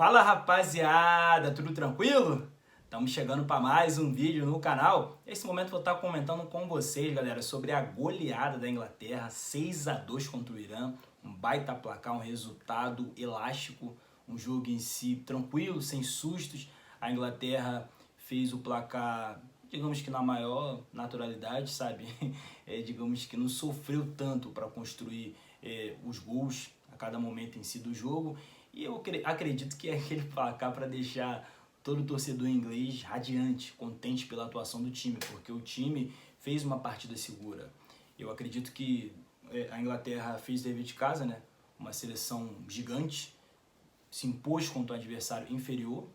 Fala rapaziada, tudo tranquilo? Estamos chegando para mais um vídeo no canal. Nesse momento vou estar comentando com vocês, galera, sobre a goleada da Inglaterra, 6-2 contra o Irã. Um baita placar, um resultado elástico, um jogo em si tranquilo, sem sustos. A Inglaterra fez o placar, digamos que na maior naturalidade, sabe? Digamos que não sofreu tanto para construir os gols a cada momento em si do jogo. E eu acredito que é aquele placar para deixar todo torcedor inglês radiante, contente pela atuação do time, porque o time fez uma partida segura. Eu acredito que a Inglaterra fez o dever de casa, né? Uma seleção gigante, se impôs contra um adversário inferior,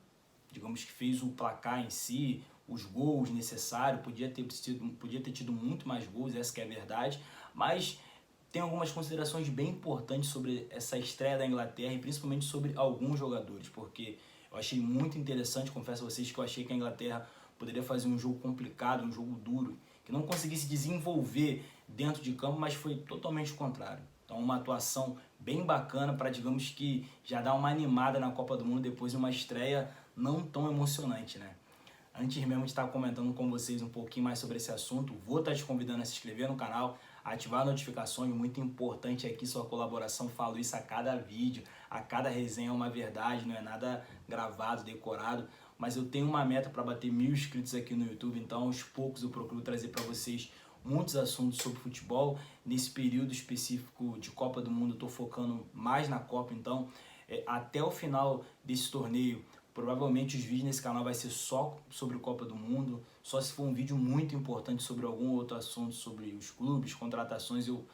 digamos que fez o placar em si, os gols necessários, podia ter tido muito mais gols, essa que é a verdade, mas tem algumas considerações bem importantes sobre essa estreia da Inglaterra e principalmente sobre alguns jogadores, porque eu achei muito interessante, confesso a vocês que eu achei que a Inglaterra poderia fazer um jogo complicado, um jogo duro, que não conseguisse desenvolver dentro de campo, mas foi totalmente o contrário. Então uma atuação bem bacana para, digamos que, já dar uma animada na Copa do Mundo depois de uma estreia não tão emocionante, né? Antes mesmo de estar comentando com vocês um pouquinho mais sobre esse assunto, vou estar te convidando a se inscrever no canal, ativar notificações, muito importante aqui sua colaboração, falo isso a cada vídeo, a cada resenha é uma verdade, não é nada gravado, decorado, mas eu tenho uma meta para bater 1000 inscritos aqui no YouTube, então aos poucos eu procuro trazer para vocês muitos assuntos sobre futebol. Nesse período específico de Copa do Mundo eu estou focando mais na Copa, então até o final desse torneio provavelmente os vídeos nesse canal vai ser só sobre Copa do Mundo, só se for um vídeo muito importante sobre algum outro assunto, sobre os clubes, contratações, eu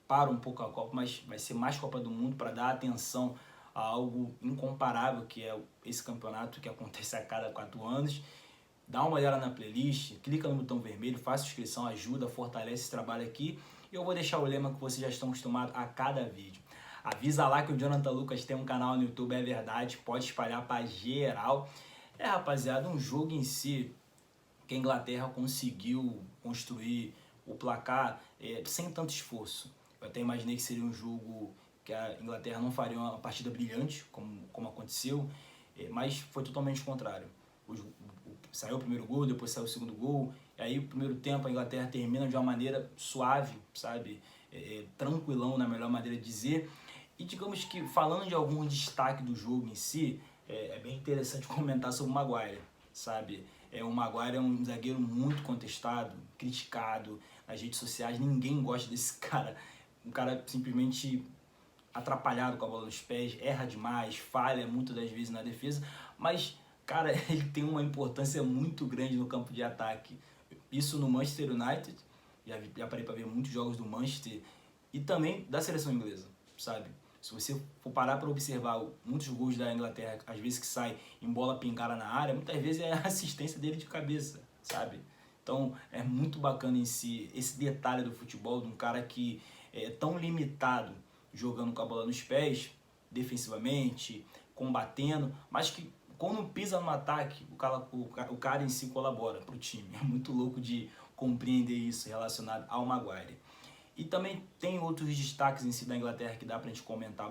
paro um pouco a Copa, mas vai ser mais Copa do Mundo para dar atenção a algo incomparável que é esse campeonato que acontece a cada 4 anos. Dá uma olhada na playlist, clica no botão vermelho, faça inscrição, ajuda, fortalece esse trabalho aqui. E eu vou deixar o lema que vocês já estão acostumados a cada vídeo. Avisa lá que o Jonathan Lucas tem um canal no YouTube, é verdade, pode espalhar para geral. Rapaziada, um jogo em si que a Inglaterra conseguiu construir o placar sem tanto esforço. Eu até imaginei que seria um jogo que a Inglaterra não faria uma partida brilhante, como aconteceu, mas foi totalmente o contrário. Saiu o primeiro gol, depois saiu o segundo gol, e aí o primeiro tempo a Inglaterra termina de uma maneira suave, sabe? Tranquilão, na melhor maneira de dizer. E digamos que, falando de algum destaque do jogo em si, é bem interessante comentar sobre o Maguire, sabe? O Maguire é um zagueiro muito contestado, criticado nas redes sociais, ninguém gosta desse cara. Um cara simplesmente atrapalhado com a bola nos pés, erra demais, falha muitas das vezes na defesa, mas, cara, ele tem uma importância muito grande no campo de ataque. Isso no Manchester United, já parei para ver muitos jogos do Manchester, e também da seleção inglesa, sabe? Se você for parar para observar muitos gols da Inglaterra, às vezes que sai em bola pingada na área, muitas vezes é a assistência dele de cabeça, sabe? Então é muito bacana em si esse detalhe do futebol, de um cara que é tão limitado jogando com a bola nos pés, defensivamente, combatendo, mas que quando pisa no ataque, o cara em si colabora para o time. É muito louco de compreender isso relacionado ao Maguire. E também tem outros destaques em si da Inglaterra que dá pra gente comentar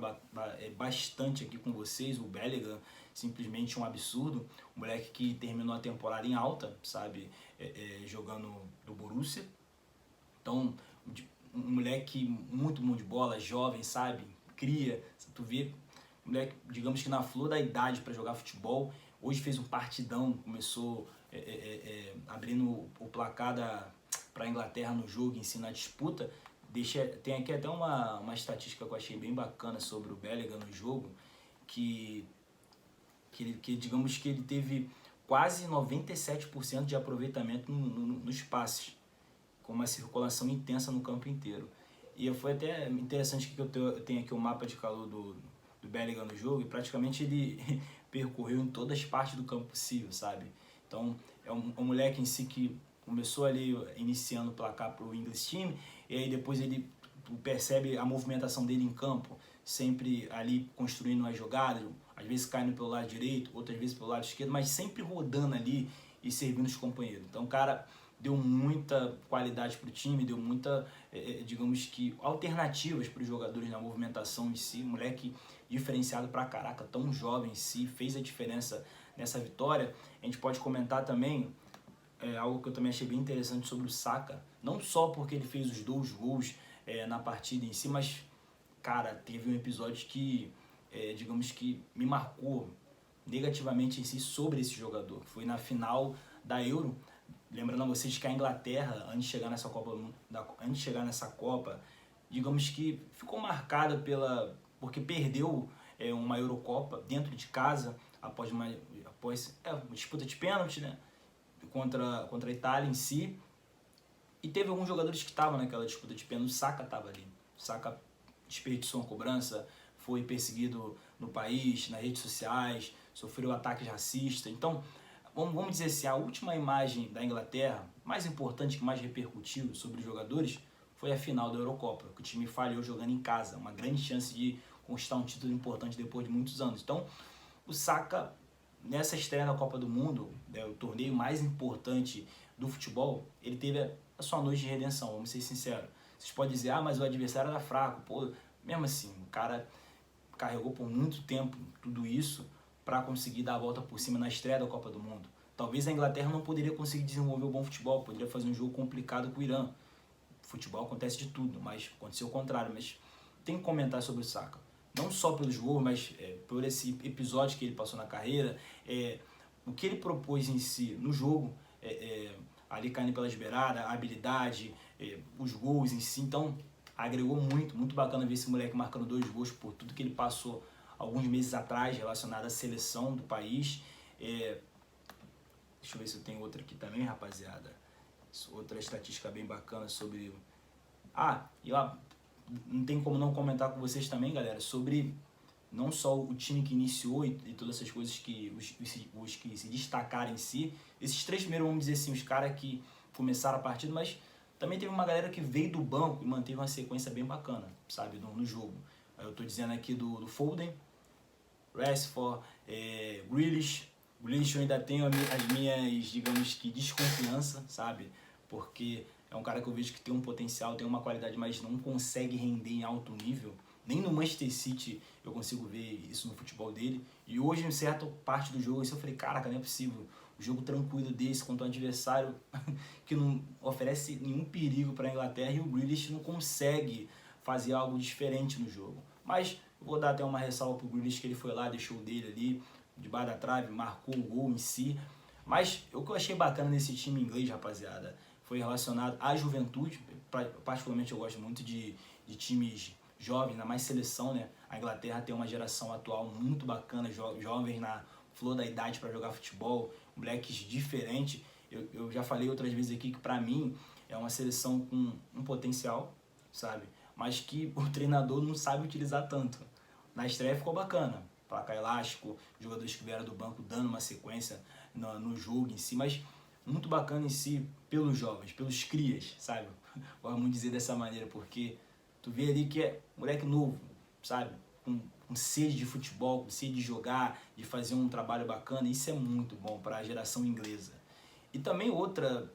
bastante aqui com vocês. O Bellingham, simplesmente um absurdo. Um moleque que terminou a temporada em alta, sabe? Jogando no Borussia. Então, um moleque muito bom de bola, jovem, sabe? Cria, tu vê, moleque, digamos que na flor da idade para jogar futebol. Hoje fez um partidão, começou abrindo o placar para a Inglaterra no jogo, em si, na disputa. Tem aqui até uma estatística que eu achei bem bacana sobre o Bellingham no jogo, que digamos que ele teve quase 97% de aproveitamento nos passes, com uma circulação intensa no campo inteiro. E foi até interessante que eu tenho aqui o mapa de calor do Bellingham no jogo, e praticamente ele percorreu em todas as partes do campo possível, sabe? Então é um moleque em si que começou ali iniciando o placar para o English Team, e aí depois ele percebe a movimentação dele em campo, sempre ali construindo uma jogada, às vezes caindo pelo lado direito, outras vezes pelo lado esquerdo, mas sempre rodando ali e servindo os companheiros. Então, cara, deu muita qualidade para o time, deu muita, digamos que, alternativas para os jogadores na movimentação em si. Moleque diferenciado pra caraca, tão jovem em si, fez a diferença nessa vitória. A gente pode comentar também algo que eu também achei bem interessante sobre o Saka, não só porque ele fez os 2 gols na partida em si, mas, cara, teve um episódio que, digamos que, me marcou negativamente em si sobre esse jogador, que foi na final da Euro. Lembrando a vocês que a Inglaterra, antes de chegar nessa Copa, digamos que ficou marcada porque perdeu uma Eurocopa dentro de casa após uma disputa de pênalti, né, contra a Itália em si. E teve alguns jogadores que estavam naquela disputa de pênalti. O Saka estava ali. O Saka desperdiçou uma cobrança, foi perseguido no país, nas redes sociais, sofreu ataques racistas. Então, vamos dizer assim, a última imagem da Inglaterra, mais importante, que mais repercutiu sobre os jogadores, foi a final da Eurocopa, que o time falhou jogando em casa, uma grande chance de conquistar um título importante depois de muitos anos. Então, o Saka, nessa estreia na Copa do Mundo, o torneio mais importante do futebol, ele teve a sua noite de redenção, vamos ser sinceros. Vocês podem dizer, mas o adversário era fraco. Pô, mesmo assim, o cara carregou por muito tempo tudo isso para conseguir dar a volta por cima na estreia da Copa do Mundo. Talvez a Inglaterra não poderia conseguir desenvolver um bom futebol, poderia fazer um jogo complicado com o Irã. Futebol acontece de tudo, mas aconteceu o contrário. Mas tem que comentar sobre o Saka. Não só pelos gols, mas por esse episódio que ele passou na carreira, o que ele propôs em si no jogo, ali caindo pelas beiradas, a habilidade, os gols em si. Então, agregou muito, muito bacana ver esse moleque marcando 2 gols por tudo que ele passou alguns meses atrás relacionado à seleção do país. Deixa eu ver se eu tenho outra aqui também, rapaziada. Outra estatística bem bacana sobre... e lá, não tem como não comentar com vocês também, galera, sobre não só o time que iniciou e todas essas coisas, que os que se destacaram em si. Esses 3 primeiros, vamos dizer assim, os caras que começaram a partida, mas também teve uma galera que veio do banco e manteve uma sequência bem bacana, sabe, no jogo. Eu tô dizendo aqui do Foden, Rashford, Grealish. Grealish eu ainda tenho as minhas, digamos que, desconfiança, sabe? Porque é um cara que eu vejo que tem um potencial, tem uma qualidade, mas não consegue render em alto nível. Nem no Manchester City eu consigo ver isso no futebol dele. E hoje, em certa parte do jogo, eu falei, caraca, não é possível. O jogo tranquilo desse contra um adversário que não oferece nenhum perigo para a Inglaterra, e o Grealish não consegue fazer algo diferente no jogo. Mas eu vou dar até uma ressalva pro Grealish, que ele foi lá, deixou o dele ali, debaixo da trave, marcou o gol em si. Mas o que eu achei bacana nesse time inglês, rapaziada, foi relacionado à juventude. Particularmente eu gosto muito de times jovens, na mais seleção, né? A Inglaterra tem uma geração atual muito bacana, jovens na flor da idade para jogar futebol, moleques diferentes. Eu já falei outras vezes aqui que para mim é uma seleção com um potencial, sabe? Mas que o treinador não sabe utilizar tanto. Na estreia ficou bacana, placar elástico, jogadores que vieram do banco dando uma sequência no jogo em si, mas muito bacana em si pelos jovens, pelos crias, sabe? Vamos dizer dessa maneira, porque tu vê ali que é moleque novo, sabe? Com sede de futebol, com sede de jogar, de fazer um trabalho bacana. Isso é muito bom para a geração inglesa. E também outra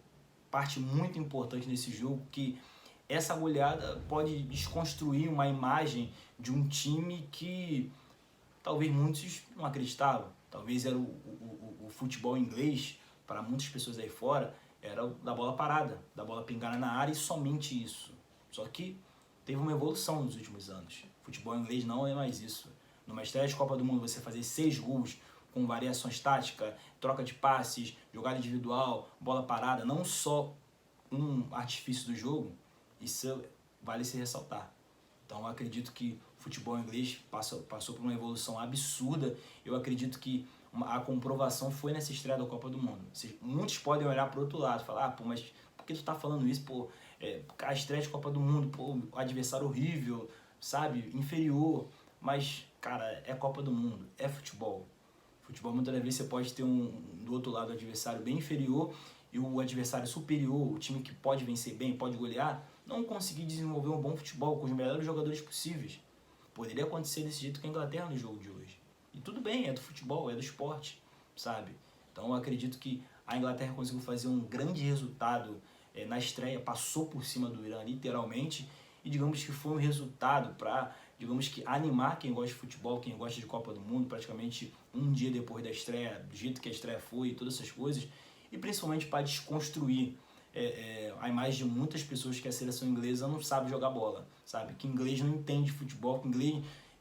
parte muito importante nesse jogo, que essa goleada pode desconstruir uma imagem de um time que talvez muitos não acreditavam. Talvez era o futebol inglês, para muitas pessoas aí fora, era da bola parada, da bola pingada na área, e somente isso. Só que teve uma evolução nos últimos anos. O futebol inglês não é mais isso. Numa estreia de Copa do Mundo, você fazer 6 gols com variações táticas, troca de passes, jogada individual, bola parada, não só um artifício do jogo, isso vale se ressaltar. Então eu acredito que o futebol inglês passou por uma evolução absurda. Eu acredito que a comprovação foi nessa estreia da Copa do Mundo. Muitos podem olhar para o outro lado e falar, mas por que tu tá falando isso? A estreia de Copa do Mundo, o adversário horrível, sabe, inferior. Mas, cara, é Copa do Mundo, é futebol. Futebol, muitas vezes, você pode ter do outro lado, um adversário bem inferior, e o adversário superior, o time que pode vencer bem, pode golear, não conseguir desenvolver um bom futebol com os melhores jogadores possíveis. Poderia acontecer desse jeito com a Inglaterra no jogo de hoje. E tudo bem, é do futebol, é do esporte, sabe? Então eu acredito que A Inglaterra conseguiu fazer um grande resultado na estreia, passou por cima do Irã literalmente, e digamos que foi um resultado para, digamos que, animar quem gosta de futebol, quem gosta de Copa do Mundo, praticamente um dia depois da estreia, do jeito que a estreia foi e todas essas coisas, e principalmente para desconstruir a imagem de muitas pessoas que a seleção inglesa não sabe jogar bola, sabe? Que inglês não entende futebol,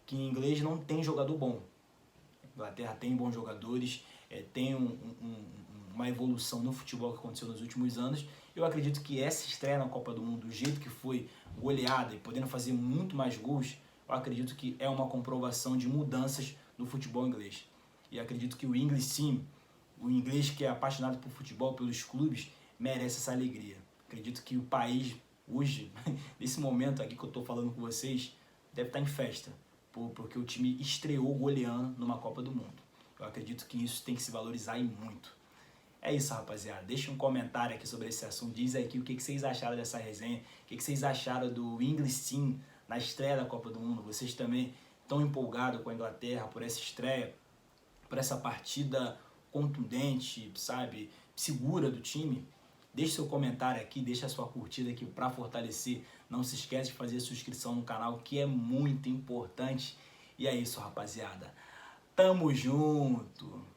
que inglês não tem jogador bom. A Inglaterra tem bons jogadores, tem uma evolução no futebol que aconteceu nos últimos anos. Eu acredito que essa estreia na Copa do Mundo, do jeito que foi, goleada e podendo fazer muito mais gols, eu acredito que é uma comprovação de mudanças no futebol inglês. E acredito que o English Team, o inglês que é apaixonado por futebol, pelos clubes, merece essa alegria. Acredito que o país, hoje, nesse momento aqui que eu estou falando com vocês, deve estar em festa, porque o time estreou goleando numa Copa do Mundo. Eu acredito que isso tem que se valorizar e muito. É isso, rapaziada. Deixa um comentário aqui sobre esse assunto. Diz aqui o que vocês acharam dessa resenha, o que vocês acharam do English Team na estreia da Copa do Mundo. Vocês também estão empolgados com a Inglaterra por essa estreia, por essa partida contundente, sabe, segura do time? Deixe seu comentário aqui, deixa a sua curtida aqui para fortalecer. Não se esquece de fazer a sua inscrição no canal, que é muito importante. E é isso, rapaziada. Tamo junto!